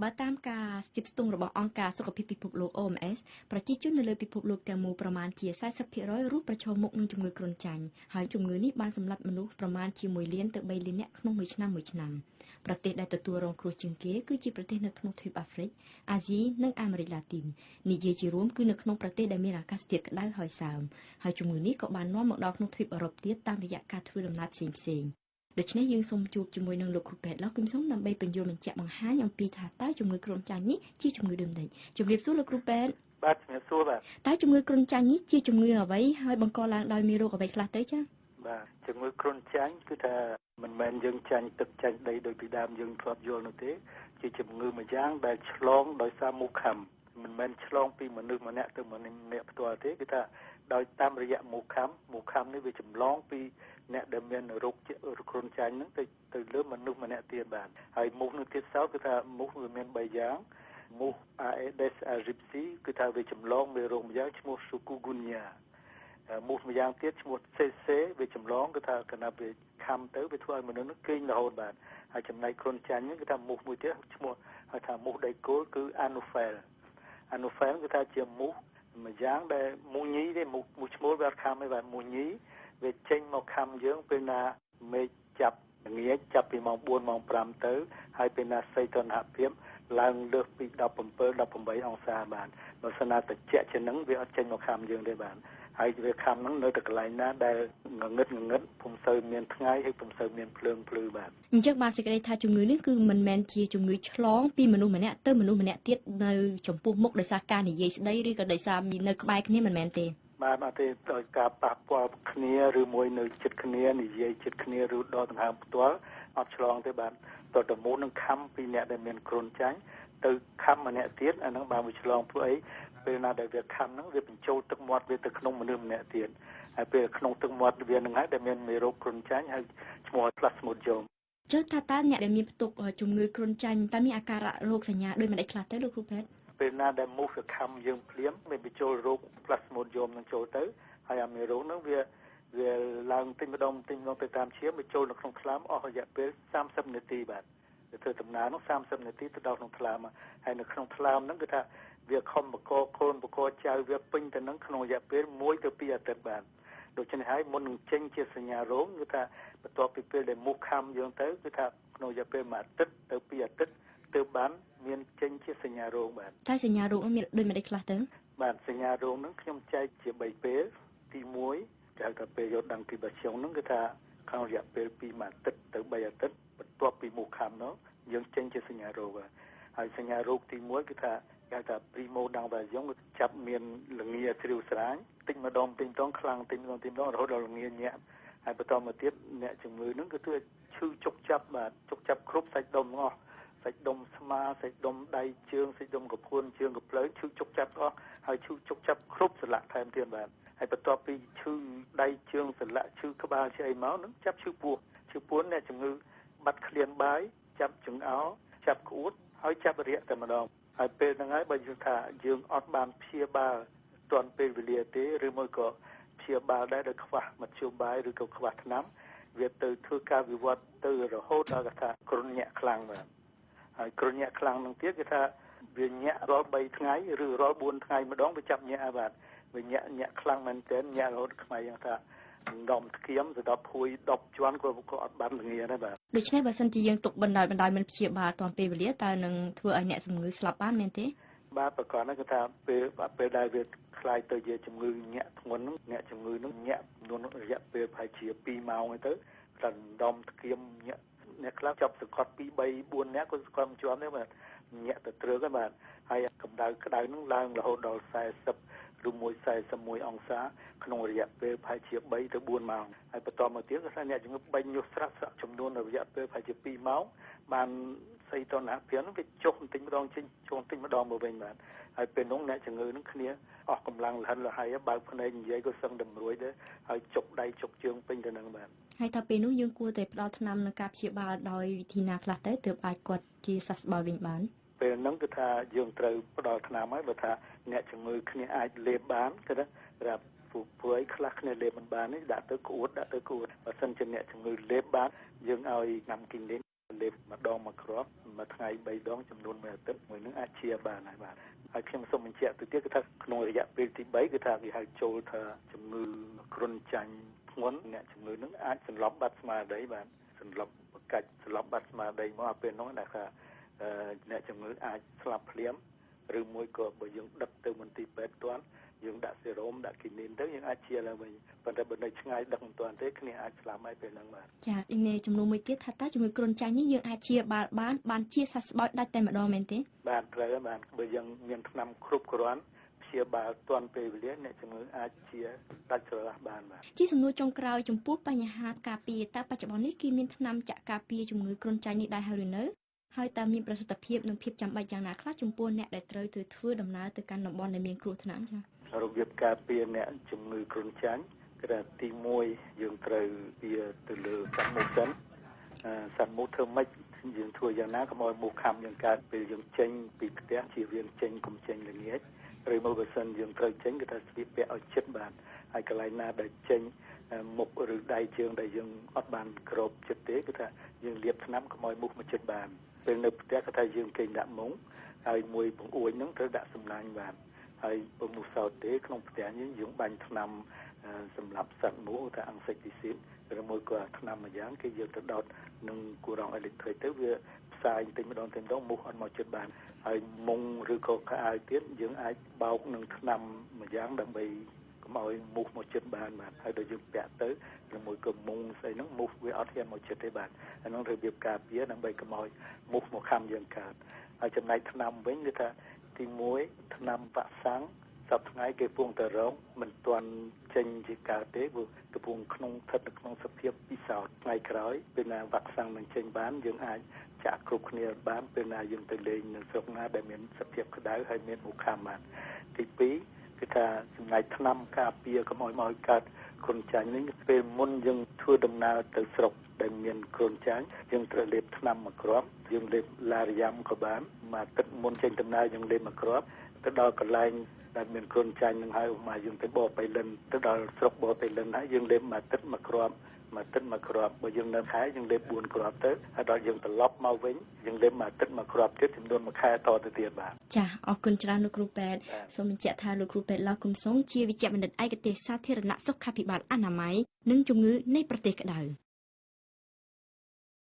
បើតាមការស្ទាបស្ទង់របស់អង្គការសុខភាពពិភពលោក OMS ប្រជាជននៅលើពិភពលោកទាំងមូលប្រមាណជា 40% រស់ប្រឈមមុខនឹងជំងឺគ្រុនចាញ់ហើយជំងឺនេះបានសម្លាប់មនុស្សប្រមាណជា1លានទៅ3លាននាក់ក្នុងមួយឆ្នាំប្រទេសដែលទទួលរងគ្រោះជាងគេគឺជាប្រទេសនៅក្នុងទ្វីបអាហ្វ្រិក អាស៊ីនិងអាមេរិកឡាទីននិយាយជារួមគឺនៅក្នុងប្រទេសដែលមានអាកាសធាតុក្តៅហើយសើមហើយជំងឺនេះក៏បាននាំមកដល់ក្នុងទ្វីបអឺរ៉ុបទៀតតាមរយៈការធ្វើដំណើរផ្សេងដូច្នេះយើងសូមជួបជាមួយនឹងលោកគ្រូពេទ្យឡោះគឹមសុំដើម្បីបញ្យល់បញ្ជាក់បង្ហាញអំពីថាតើជំងឺគ្រុនចាញ់នេះជាជំងឺដូចម្តេចជំរាបសួរលោកគ្រូពេទ្យបាទជំរាបសួរបាទតើជំងឺគ្រុនចាញ់នេះជាជំងឺអ្វីហើយបង្កឡើងដោយមេរោគអ្វីខ្លះទៅចា៎បាទជំងឺគ្រុនចាញ់គឺថាមិនមែនយើងចាញ់ទឹកចាញ់ដីដោយពីដើមយើងធ្លាប់យល់នោះទេជាជំងឺមួយយ៉ាងដែលឆ្លងដោយសារមូសខាំមិនមែនឆ្លងពីមនុស្សម្នាក់ទៅមនុស្សម្នាក់ផ្ទាល់ទេគឺថាដោយតាមរយៈមូសខាំនេះវាចម្លងពីអ្នកដែលមានរោគគ្រុនចាញ់ហ្នឹងទៅលើមនុស្សម្នាក់ទៀតបាទហើយមូសនោះទៀតសោតគឺថាមូសវាមាន3យ៉ាងមូស Aedes aegypti គឺថាវាចម្លងមេរោគមួយយ៉ាងឈ្មោះ Chikungunya មូសម្យ៉ាងទៀតឈ្មោះ CC វាចម្លងគឺថាកណ្ដាប់វាខំទៅវាធ្វើឲ្យមនុស្សនោះគេងរហូតបាទហើយចំណែកគ្រុនចាញ់ហ្នឹងគឺថាមូសមួយទៀតឈ្មោះហៅថាមូសដីគោលគឺ Anopheles គឺថាជាមូសម្យ៉ាងដែលមូញីទេមូសឈ្មោលវាអត់ខំទេបាទមូញីវាចេញមកខំយើងពេលណាមេឃចាប់ល្ងាចចាប់ពីម៉ោង4ម៉ោង5ទៅហើយពេលណាសីតុណ្ហភាពឡើងលើសពី17-18អង្សាបាទបើសិនណាត្រជាក់ជាងហ្នឹងវាអត់ចេញមកខំយើងទេបាទហើយវាខំហ្នឹងនៅតែកន្លែងណាដែលងងឹតពុំសូវមានថ្ងៃហើយពុំសូវមានភ្លើងភ្លឺបាទអញ្ចឹងបាទសេចក្តីថាជំងឺនេះគឺមិនមែនជាជំងឺឆ្លងពីមនុស្សម្នាក់ទៅមនុស្សម្នាក់ទៀតនៅចំពោះមុខដោយសារការនិយាយស្ដីឬក៏ដោយសារនៅក្បែរគ្នាមិនមែនទេបាទអត់ទេដោយការប៉ះពាល់គ្នាឬមួយនៅជិតគ្នានិយាយជិតគ្នាឬដកដង្ហើមផ្ទាល់អត់ឆ្លងទេបាទតតមូលនឹងខំពីអ្នកដែលមានគ្រុនចាញ់ទៅខំម្នាក់ទៀតអាហ្នឹងបានវាឆ្លងព្រោះអីពេលណាដែលវាខំហ្នឹងវាបញ្ចូលទឹកមាត់វាទៅក្នុងមនុស្សម្នាក់ទៀតហើយពេលក្នុងទឹកមាត់វាហ្នឹងហើយដែលមានមេរោគគ្រុនចាញ់ហើយឈ្មោះ Plasmodium ចុះថាតើអ្នកដែលមានផ្ទុកជំងឺគ្រុនចាញ់តើមានអាការៈរោគសញ្ញាដូចម្តេចខ្លះទៅលោកគ្រូពេទ្យពេលណាដែលមូសវាខំយើងភ្លាមវាបញ្ចូលរោគ Plasmodium នឹងចូលទៅហើយអាមេរោគហ្នឹងវាឡើងទិញម្ដងទៅតាមឈាមវាចូលនៅក្នុងថ្លើមអស់រយៈពេល30នាទីបាទវាធ្វើដំណើរនោះ30នាទីទៅដល់ក្នុងថ្លើមហើយនៅក្នុងថ្លើមហ្នឹងគឺថាវាខំបកកូនបកចៅវាពេញទៅនឹងក្នុងរយៈពេល1ទៅ2អាទិត្យបាទដូច្នេះហើយមុននឹងចេញជាសញ្ញារោគគឺថាបន្ទាប់ពីពេលដែលមូសខំយើងទៅគឺថាក្នុងរយៈពេល1អាទិត្យទៅ2អាទិត្យទើបបានមានចេញជាសញ្ញារោគបាទតែសញ្ញារោគនោះមានដូចម្តេចខ្លះទៅបាទសញ្ញារោគហ្នឹងខ្ញុំចែកជា3ពេលទី1គេហៅថាពេលយកដឹងពីបាជុងហ្នឹងគឺថាក្នុងរយៈពេល2អាទិត្យទៅ3អាទិត្យបន្ទាប់ពីមូសខាំនោះយើងចេញជាសញ្ញារោគហើយសញ្ញារោគទី1គឺថាគេហៅថា primo d'invasion គឺចាប់មានល្ងាស្រាវស្រាញតិចម្ដងខ្លាំងតិចម្ដងរហូតដល់ល្ងាញាក់ហើយបន្តមកទៀតអ្នកជំងឺហ្នឹងគឺឈឺជុកចាប់បាទជុកចាប់គ្រប់សាច់ដុំទាំងអស់សាច់ដុំស្មាសាច់ដុំដៃជើងសាច់ដុំកពួនជើងកភ្លើឈឺជុកចាប់អស់ហើយឈឺជុកចាប់គ្រប់សន្លាក់ថែមទៀតបាទហើយបន្ទាប់ពីឈឺដៃជើងសន្លាក់ឈឺក្បាលឈឺអីមកនឹងចាប់ឈឺពោះអ្នកជំងឺបាត់ឃ្លានបាយចាប់ចង្អោរចាប់ក្អួតហើយចាប់រាគតែម្ដងហើយពេលហ្នឹងហើយបើយើងថាយើងអត់បានព្យាបាលទាន់ពេលវេលាទេឬមួយក៏ព្យាបាលដែរដោយខ្វះមធ្យោបាយឬក៏ខ្វះថ្នាំវាទៅធ្វើការវិវត្តទៅរហូតដល់ថាគ្រុនញាក់ខ្លាំងបាទហើយគ្រុនញាក់ខ្លាំងនឹងទៀតគឺថាវាញាក់រាល់3ថ្ងៃឬរាល់4ថ្ងៃម្ដងវាចាប់ញាក់បាទវាញាក់ខ្លាំងមែនទែនញាក់រហូតខ្មែរយ៉ាងថាដុំធ្គាមទៅដល់ភួយ10ជាន់ក៏អត់បានល្ងាដែរបាទដូច្នេះបើសិនជាយើងទុកបណ្ដោយមិនព្យាបាលទាន់ពេលវេលាតើនឹងធ្វើឲ្យអ្នកជំងឺស្លាប់បានមែនទេបាទប្រកបហ្នឹងគឺថាពេលដែលវាคล้ายទៅជាជំងឺញាក់ធ្ងន់ហ្នឹងអ្នកជំងឺហ្នឹងញាក់ចំនួនរយៈពេលប្រហែលជា2ម៉ោងទៅតែដុំធ្គាមញាក់អ្នកខ្លះចាប់សង្កត់2 3 4នាក់ក៏ស្គាល់មិនជាន់ទេបាទញាក់ទៅត្រឹកហ្នឹងបាទហើយកម្ដៅក្តៅហ្នឹងឡើងរហូតដល់40ឬមួយ41អង្សាក្នុងរយៈពេលប្រហែលជា3ទៅ4ម៉ោងហើយបន្តមកទៀតគឺថាអ្នកជំងឺបេញញុះស្រាក់ចំនួនរយៈពេលប្រហែលជា2ម៉ោងបានសីតុណ្ហភាពហ្នឹងវាចុះបន្តិចម្ដងចេញចុះបន្តិចម្ដងមកវិញបាទហើយពេលនោះអ្នកជំងឺហ្នឹងគ្នាអស់កម្លាំងលហិនលហើយបើកភ្នែកនិយាយក៏សឹងតែរួយដែរហើយចុកដៃចុកជើងពេញទៅនឹងបាទហើយថាពេលនោះយើងគួរតែផ្ដល់ថ្នាំនិងការព្យាបាលដោយវិធីណាខ្លះទៅទើបអាចគាត់ជាសះស្បើយវិញបានពេលហ្នឹងគឺថាយើងត្រូវផ្ដល់ថ្នាំហើយបើថាអ្នកជំងឺគ្នាអាចលេបបានគឺថាប្រាប់ពួកឯងខ្លះគ្នាលេបមិនបានទេដាក់ទៅក្អួតបើសិនជាអ្នកជំងឺលេបបានយើងឲ្យញ៉ាំគីលេន លេបម្ដងមួយគ្រាប់មួយថ្ងៃ3ដងចំនួន1អាទិត្យមួយនឹងអាចជាបានហើយបាទហើយខ្ញុំសូមបញ្ជាក់ទៅទៀតគឺថាក្នុងរយៈពេលទី3គឺថាគេហៅចូលថាជំងឺគ្រុនចាញ់ធ្ងន់អ្នកជំងឺនឹងអាចសន្លប់បាត់ស្មារតីបាទសន្លប់កាច់សន្លប់បាត់ស្មារតីមកពេលនោះដែលថាអ្នកជំងឺអាចស្លាប់ភ្លាមឬមួយក៏បើយើងដឹកទៅមន្ទីរពេទ្យទាន់យើងដាក់សេរ៉ូមដាក់គីនីនទៅយើងអាចជាឡើងវិញប៉ុន្តែបើនៅឆ្ងាយដឹកមិនទាន់ទេគ្នាអាចស្លាប់ហើយពេលហ្នឹងបាទចានេះចំនួនមួយទៀតថាតើជំងឺគ្រុនចាញ់នេះយើងអាចជាបានជាសះស្បើយដាច់តែម្ដងមែនទេបាទត្រូវបាទបើយើងមានថ្នាំគ្រប់គ្រាន់ព្យាបាលទាន់ពេលវេលាអ្នកជំងឺអាចជាដាច់ស្រឡះបានបាទជាសំណួរចុងក្រោយចំពោះបញ្ហាការពារតើបច្ចុប្បន្ននេះគេមានថ្នាំចាក់ការពារជំងឺគ្រុនចាញ់នេះដែរហើយឬនៅហើយតើមានប្រសិទ្ធភាពនិងភាពចាំបាច់យ៉ាងណាខ្លះចំពោះអ្នកដែលត្រូវទៅធ្វើដំណើរទៅកាន់តំបន់ដែលមានគ្រោះថ្នាក់ចា៎របៀបការពារអ្នកជំងឺគ្រុនចាញ់គឺថាទី1យើងត្រូវវាទៅលើសត្វមូសសិនសត្វមូសធ្វើម៉េចយើងធ្វើយ៉ាងណាកុំឲ្យមូសខាំយើងកើតពេលយើងចេញពីផ្ទះជៀសវាងចេញកុំចេញល្ងាចឬមកបើសិនយើងត្រូវចេញគឺថាស្លៀកពាក់ឲ្យជិតបានហើយកន្លែងណាដែលចេញមុខឬដៃជើងដែលយើងអត់បានគ្របជិតទេគឺថាយើងលាបថ្នាំកុំឲ្យមូសមកជិតបានពេលនៅផ្ទះគឺថាយើងគេងដាក់មុងហើយមួយបង្អួចហ្នឹងត្រូវដាក់សំណាញ់បានហើយបើមូសសោតទេក្នុងផ្ទះយើងបាញ់ថ្នាំសម្រាប់សត្វមូសថាអង់សេកទីស៊ីតឬមួយក៏ថ្នាំមួយយ៉ាងគេយកទៅដោតនឹងគូរ៉ង់អេឡិចត្រូលទៅវាផ្សាយបន្តិចម្ដងមូសអត់មកជិតបានហើយមុងឬក៏ខោអាវទៀតយើងអាចបោកនឹងថ្នាំមួយយ៉ាងដើម្បីកុំឲ្យមូសមកជិតបានបាទហើយដល់យើងពាក់ទៅឬមួយក៏មុងស្អីហ្នឹងមូសវាអត់ហ៊ានមកជិតទេបាទអាហ្នឹងរបៀបការពារដើម្បីកុំឲ្យមូសមកខាំយើងកើតហើយចំណែកថ្នាំវិញគឺថាទី1ថ្នាំវ៉ាក់សាំងសប្តាហ៍ថ្ងៃគេពងតរងមិនទាន់ចេញជាកើតទេព្រោះកំពុងក្នុងស្ថិតនៅក្នុងសភាពពិសោធន៍ថ្ងៃក្រោយពេលណាវ៉ាក់សាំងនឹងចេញបានយើងអាចចាក់គ្រប់គ្នាបានពេលណាយើងទៅលេងនៅស្រុកណាដែលមានសភាពក្តៅហើយមានមូសខាំបានទី2គឺថាចំណែកថ្នាំការពារកុំឲ្យមកកើតគ្រុនចាញ់នេះពេលមុនយើងធ្វើដំណើរទៅស្រុកដែលមានគ្រុនចាញ់យើងត្រូវលេបថ្នាំមួយគ្រាប់យើងលេបឡារីយ៉ាំក៏បានមួយទឹកមុនចេញដំណើរយើងលេបមួយគ្រាប់ទៅដល់កន្លែងដែលមានគ្រុនចាញ់នឹងហើយមកយើងទៅបបបៃលិនទៅដល់ស្រុកបបបៃលិនហើយយើងលេបមួយទឹកមួយគ្រាប់បើយើងនៅខែយើងលេប4គ្រាប់ទៅហើយដល់យើងត្រឡប់មកវិញយើងលេបមួយទឹកមួយគ្រាប់ទៀតចំនួនមួយខែតទៅទៀតបាទចាអរគុណច្រើនលោកគ្រូពេទ្យសូមបញ្ជាក់ថាលោកគ្រូពេទ្យឡោះគុំសុងជាវិជ្ជបណ្ឌិតឯកទេសសាធារណសុខាភិបាលអនាម័យនិងជំងឺនៃប្រទេសក្តៅ